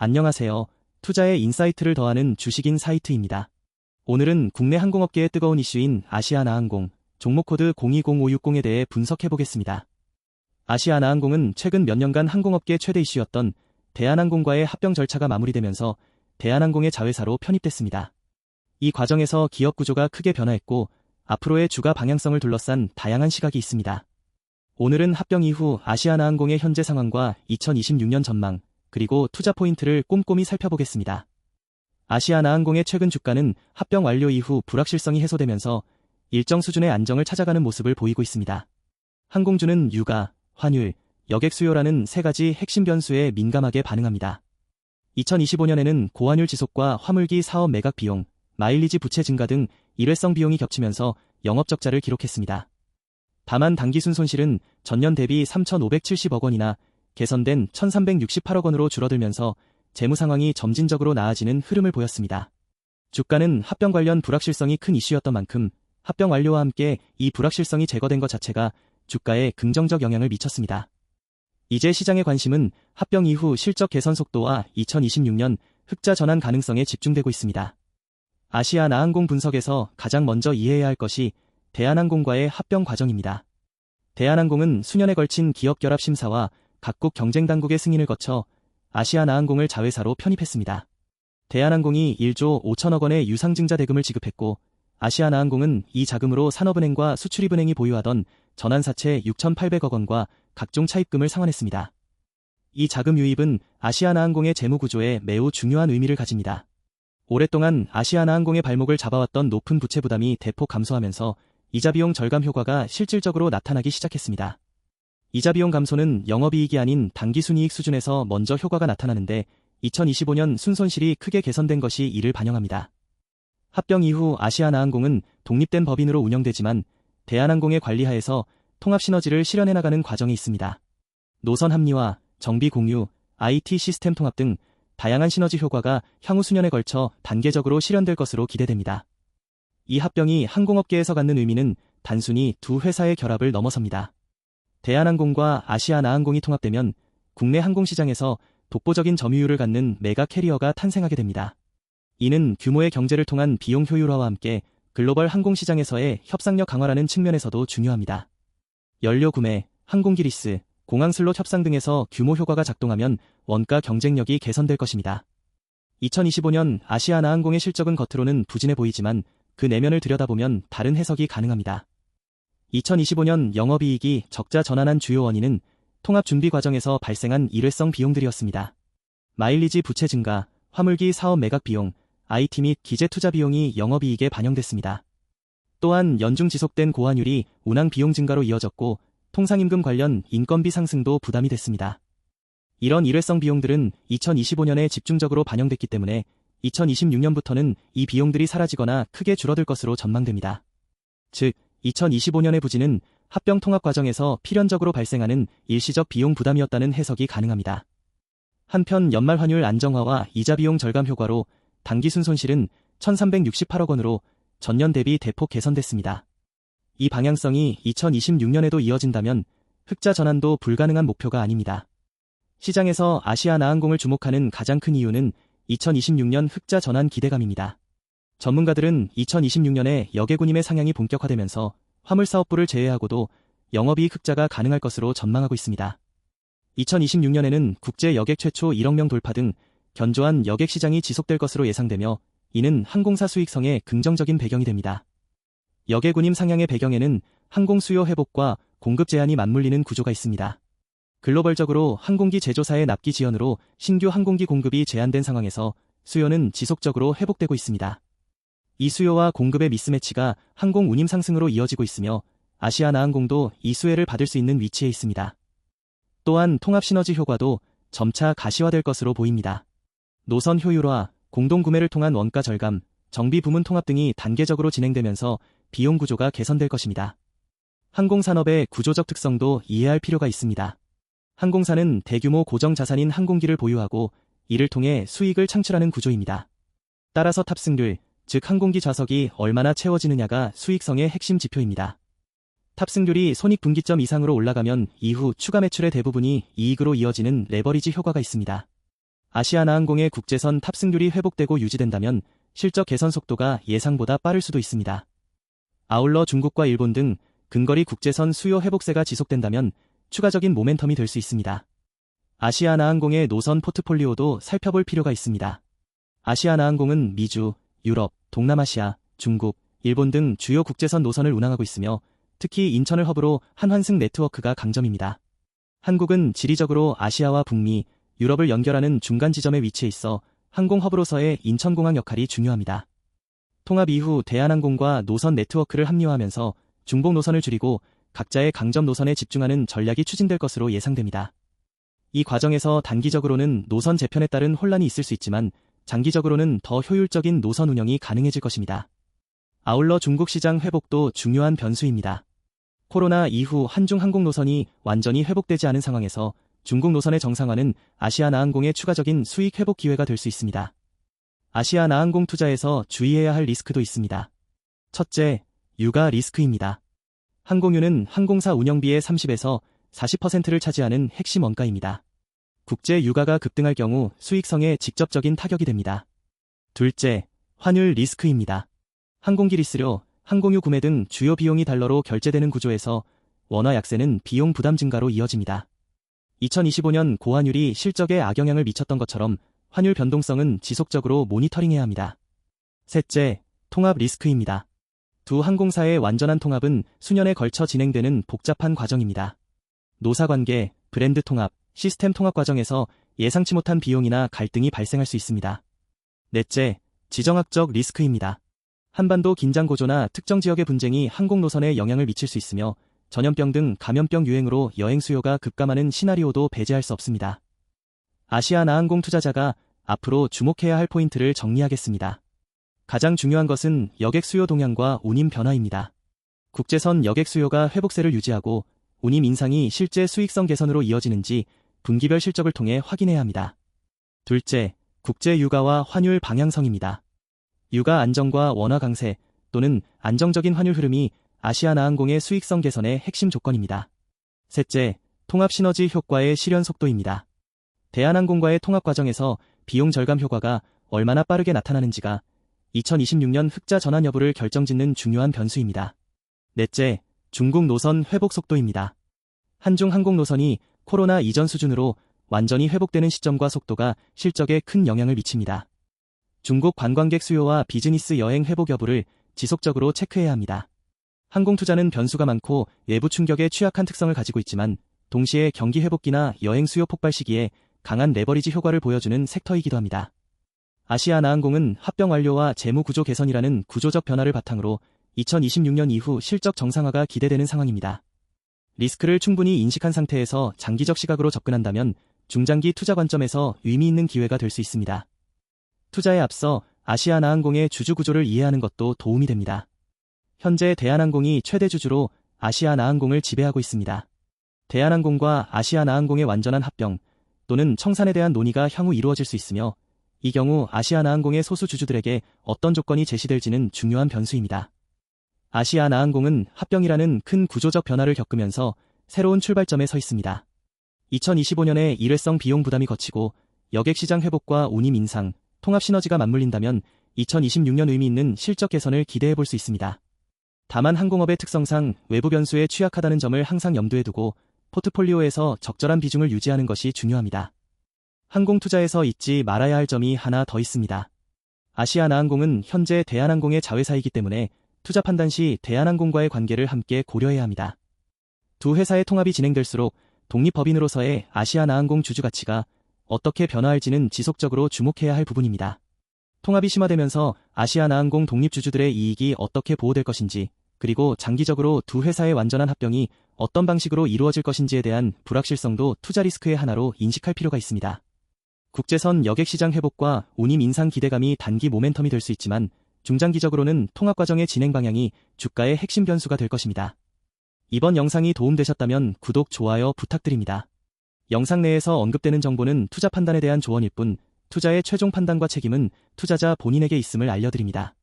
안녕하세요. 투자에 인사이트를 더하는 주식인 사이트입니다. 오늘은 국내 항공업계의 뜨거운 이슈인 아시아나항공, 종목코드 020560에 대해 분석해보겠습니다. 아시아나항공은 최근 몇 년간 항공업계 최대 이슈였던 대한항공과의 합병 절차가 마무리되면서 대한항공의 자회사로 편입됐습니다. 이 과정에서 기업 구조가 크게 변화했고 앞으로의 주가 방향성을 둘러싼 다양한 시각이 있습니다. 오늘은 합병 이후 아시아나항공의 현재 상황과 2026년 전망, 그리고 투자 포인트를 꼼꼼히 살펴보겠습니다. 아시아나항공의 최근 주가는 합병 완료 이후 불확실성이 해소되면서 일정 수준의 안정을 찾아가는 모습을 보이고 있습니다. 항공주는 유가, 환율, 여객 수요라는 세 가지 핵심 변수에 민감하게 반응합니다. 2025년에는 고환율 지속과 화물기 사업 매각 비용, 마일리지 부채 증가 등 일회성 비용이 겹치면서 영업적자를 기록했습니다. 다만 당기순 손실은 전년 대비 3,570억 원이나 개선된 1,368억 원으로 줄어들면서 재무 상황이 점진적으로 나아지는 흐름을 보였습니다. 주가는 합병 관련 불확실성이 큰 이슈였던 만큼 합병 완료와 함께 이 불확실성이 제거된 것 자체가 주가에 긍정적 영향을 미쳤습니다. 이제 시장의 관심은 합병 이후 실적 개선 속도와 2026년 흑자 전환 가능성에 집중되고 있습니다. 아시아나항공 분석에서 가장 먼저 이해해야 할 것이 대한항공과의 합병 과정입니다. 대한항공은 수년에 걸친 기업 결합 심사와 각국 경쟁 당국의 승인을 거쳐 아시아나항공을 자회사로 편입했습니다. 대한항공이 1조 5천억 원의 유상증자 대금을 지급했고 아시아나항공은 이 자금으로 산업은행과 수출입은행이 보유하던 전환사채 6,800억 원과 각종 차입금을 상환했습니다. 이 자금 유입은 아시아나항공의 재무 구조에 매우 중요한 의미를 가집니다. 오랫동안 아시아나항공의 발목을 잡아왔던 높은 부채 부담이 대폭 감소하면서 이자비용 절감 효과가 실질적으로 나타나기 시작했습니다. 이자비용 감소는 영업이익이 아닌 당기순이익 수준에서 먼저 효과가 나타나는데 2025년 순손실이 크게 개선된 것이 이를 반영합니다. 합병 이후 아시아나항공은 독립된 법인으로 운영되지만 대한항공의 관리하에서 통합 시너지를 실현해 나가는 과정이 있습니다. 노선 합리화, 정비 공유, IT 시스템 통합 등 다양한 시너지 효과가 향후 수년에 걸쳐 단계적으로 실현될 것으로 기대됩니다. 이 합병이 항공업계에서 갖는 의미는 단순히 두 회사의 결합을 넘어섭니다. 대한항공과 아시아나항공이 통합되면 국내 항공시장에서 독보적인 점유율을 갖는 메가 캐리어가 탄생하게 됩니다. 이는 규모의 경제를 통한 비용 효율화와 함께 글로벌 항공시장에서의 협상력 강화라는 측면에서도 중요합니다. 연료 구매, 항공기 리스, 공항 슬롯 협상 등에서 규모 효과가 작동하면 원가 경쟁력이 개선될 것입니다. 2025년 아시아나항공의 실적은 겉으로는 부진해 보이지만 그 내면을 들여다보면 다른 해석이 가능합니다. 2025년 영업이익이 적자 전환한 주요 원인은 통합 준비 과정에서 발생한 일회성 비용들이었습니다. 마일리지 부채 증가, 화물기 사업 매각 비용, IT 및 기재 투자 비용이 영업이익에 반영됐습니다. 또한 연중 지속된 고환율이 운항 비용 증가로 이어졌고 통상임금 관련 인건비 상승도 부담이 됐습니다. 이런 일회성 비용들은 2025년에 집중적으로 반영됐기 때문에 2026년부터는 이 비용들이 사라지거나 크게 줄어들 것으로 전망됩니다. 즉, 2025년의 부진은 합병 통합 과정에서 필연적으로 발생하는 일시적 비용 부담이었다는 해석이 가능합니다. 한편 연말 환율 안정화와 이자 비용 절감 효과로 당기순 손실은 1,368억 원으로 전년 대비 대폭 개선됐습니다. 이 방향성이 2026년에도 이어진다면 흑자 전환도 불가능한 목표가 아닙니다. 시장에서 아시아나항공을 주목하는 가장 큰 이유는 2026년 흑자 전환 기대감입니다. 전문가들은 2026년에 여객운임의 상향이 본격화되면서 화물사업부를 제외하고도 영업이익 흑자가 가능할 것으로 전망하고 있습니다. 2026년에는 국제 여객 최초 1억 명 돌파 등 견조한 여객 시장이 지속될 것으로 예상되며 이는 항공사 수익성에 긍정적인 배경이 됩니다. 여객운임 상향의 배경에는 항공 수요 회복과 공급 제한이 맞물리는 구조가 있습니다. 글로벌적으로 항공기 제조사의 납기 지연으로 신규 항공기 공급이 제한된 상황에서 수요는 지속적으로 회복되고 있습니다. 이 수요와 공급의 미스매치가 항공 운임 상승으로 이어지고 있으며 아시아나항공도 이 수혜를 받을 수 있는 위치에 있습니다. 또한 통합 시너지 효과도 점차 가시화될 것으로 보입니다. 노선 효율화, 공동구매를 통한 원가 절감, 정비 부문 통합 등이 단계적으로 진행되면서 비용 구조가 개선될 것입니다. 항공산업의 구조적 특성도 이해할 필요가 있습니다. 항공사는 대규모 고정 자산인 항공기를 보유하고 이를 통해 수익을 창출하는 구조입니다. 따라서 탑승률, 즉 항공기 좌석이 얼마나 채워지느냐가 수익성의 핵심 지표입니다. 탑승률이 손익분기점 이상으로 올라가면 이후 추가 매출의 대부분이 이익으로 이어지는 레버리지 효과가 있습니다. 아시아나항공의 국제선 탑승률이 회복되고 유지된다면 실적 개선 속도가 예상보다 빠를 수도 있습니다. 아울러 중국과 일본 등 근거리 국제선 수요 회복세가 지속된다면 추가적인 모멘텀이 될 수 있습니다. 아시아나항공의 노선 포트폴리오도 살펴볼 필요가 있습니다. 아시아나항공은 미주, 유럽, 동남아시아, 중국, 일본 등 주요 국제선 노선을 운항하고 있으며 특히 인천을 허브로 한환승 네트워크가 강점입니다. 한국은 지리적으로 아시아와 북미, 유럽을 연결하는 중간 지점에 위치해 있어 항공 허브로서의 인천공항 역할이 중요합니다. 통합 이후 대한항공과 노선 네트워크를 합리화하면서 중복 노선을 줄이고 각자의 강점 노선에 집중하는 전략이 추진될 것으로 예상됩니다. 이 과정에서 단기적으로는 노선 재편에 따른 혼란이 있을 수 있지만 장기적으로는 더 효율적인 노선 운영이 가능해질 것입니다. 아울러 중국 시장 회복도 중요한 변수입니다. 코로나 이후 한중 항공 노선이 완전히 회복되지 않은 상황에서 중국 노선의 정상화는 아시아나항공의 추가적인 수익 회복 기회가 될 수 있습니다. 아시아나항공 투자에서 주의해야 할 리스크도 있습니다. 첫째, 유가 리스크입니다. 항공유는 항공사 운영비의 30에서 40%를 차지하는 핵심 원가입니다. 국제 유가가 급등할 경우 수익성에 직접적인 타격이 됩니다. 둘째, 환율 리스크입니다. 항공기 리스료, 항공유 구매 등 주요 비용이 달러로 결제되는 구조에서 원화 약세는 비용 부담 증가로 이어집니다. 2025년 고환율이 실적에 악영향을 미쳤던 것처럼 환율 변동성은 지속적으로 모니터링해야 합니다. 셋째, 통합 리스크입니다. 두 항공사의 완전한 통합은 수년에 걸쳐 진행되는 복잡한 과정입니다. 노사관계, 브랜드 통합, 시스템 통합 과정에서 예상치 못한 비용이나 갈등이 발생할 수 있습니다. 넷째, 지정학적 리스크입니다. 한반도 긴장 고조나 특정 지역의 분쟁이 항공 노선에 영향을 미칠 수 있으며 전염병 등 감염병 유행으로 여행 수요가 급감하는 시나리오도 배제할 수 없습니다. 아시아나항공 투자자가 앞으로 주목해야 할 포인트를 정리하겠습니다. 가장 중요한 것은 여객 수요 동향과 운임 변화입니다. 국제선 여객 수요가 회복세를 유지하고 운임 인상이 실제 수익성 개선으로 이어지는지 분기별 실적을 통해 확인해야 합니다. 둘째, 국제 유가와 환율 방향성입니다. 유가 안정과 원화 강세 또는 안정적인 환율 흐름이 아시아나항공의 수익성 개선의 핵심 조건입니다. 셋째, 통합 시너지 효과의 실현 속도입니다. 대한항공과의 통합 과정에서 비용 절감 효과가 얼마나 빠르게 나타나는지가 2026년 흑자 전환 여부를 결정짓는 중요한 변수입니다. 넷째, 중국 노선 회복 속도입니다. 한중 항공 노선이 코로나 이전 수준으로 완전히 회복되는 시점과 속도가 실적에 큰 영향을 미칩니다. 중국 관광객 수요와 비즈니스 여행 회복 여부를 지속적으로 체크해야 합니다. 항공 투자는 변수가 많고 외부 충격에 취약한 특성을 가지고 있지만 동시에 경기 회복기나 여행 수요 폭발 시기에 강한 레버리지 효과를 보여주는 섹터이기도 합니다. 아시아나항공은 합병 완료와 재무 구조 개선이라는 구조적 변화를 바탕으로 2026년 이후 실적 정상화가 기대되는 상황입니다. 리스크를 충분히 인식한 상태에서 장기적 시각으로 접근한다면 중장기 투자 관점에서 의미 있는 기회가 될 수 있습니다. 투자에 앞서 아시아나항공의 주주 구조를 이해하는 것도 도움이 됩니다. 현재 대한항공이 최대 주주로 아시아나항공을 지배하고 있습니다. 대한항공과 아시아나항공의 완전한 합병 또는 청산에 대한 논의가 향후 이루어질 수 있으며 이 경우 아시아나항공의 소수 주주들에게 어떤 조건이 제시될지는 중요한 변수입니다. 아시아나항공은 합병이라는 큰 구조적 변화를 겪으면서 새로운 출발점에 서 있습니다. 2025년에 일회성 비용 부담이 거치고 여객시장 회복과 운임 인상, 통합 시너지가 맞물린다면 2026년 의미 있는 실적 개선을 기대해 볼 수 있습니다. 다만 항공업의 특성상 외부 변수에 취약하다는 점을 항상 염두에 두고 포트폴리오에서 적절한 비중을 유지하는 것이 중요합니다. 항공 투자에서 잊지 말아야 할 점이 하나 더 있습니다. 아시아나항공은 현재 대한항공의 자회사이기 때문에 투자 판단 시 대한항공과의 관계를 함께 고려해야 합니다. 두 회사의 통합이 진행될수록 독립법인으로서의 아시아나항공 주주 가치가 어떻게 변화할지는 지속적으로 주목해야 할 부분입니다. 통합이 심화되면서 아시아나항공 독립주주들의 이익이 어떻게 보호될 것인지, 그리고 장기적으로 두 회사의 완전한 합병이 어떤 방식으로 이루어질 것인지에 대한 불확실성도 투자 리스크의 하나로 인식할 필요가 있습니다. 국제선 여객시장 회복과 운임 인상 기대감이 단기 모멘텀이 될 수 있지만 중장기적으로는 통합 과정의 진행 방향이 주가의 핵심 변수가 될 것입니다. 이번 영상이 도움되셨다면 구독, 좋아요 부탁드립니다. 영상 내에서 언급되는 정보는 투자 판단에 대한 조언일 뿐 투자의 최종 판단과 책임은 투자자 본인에게 있음을 알려드립니다.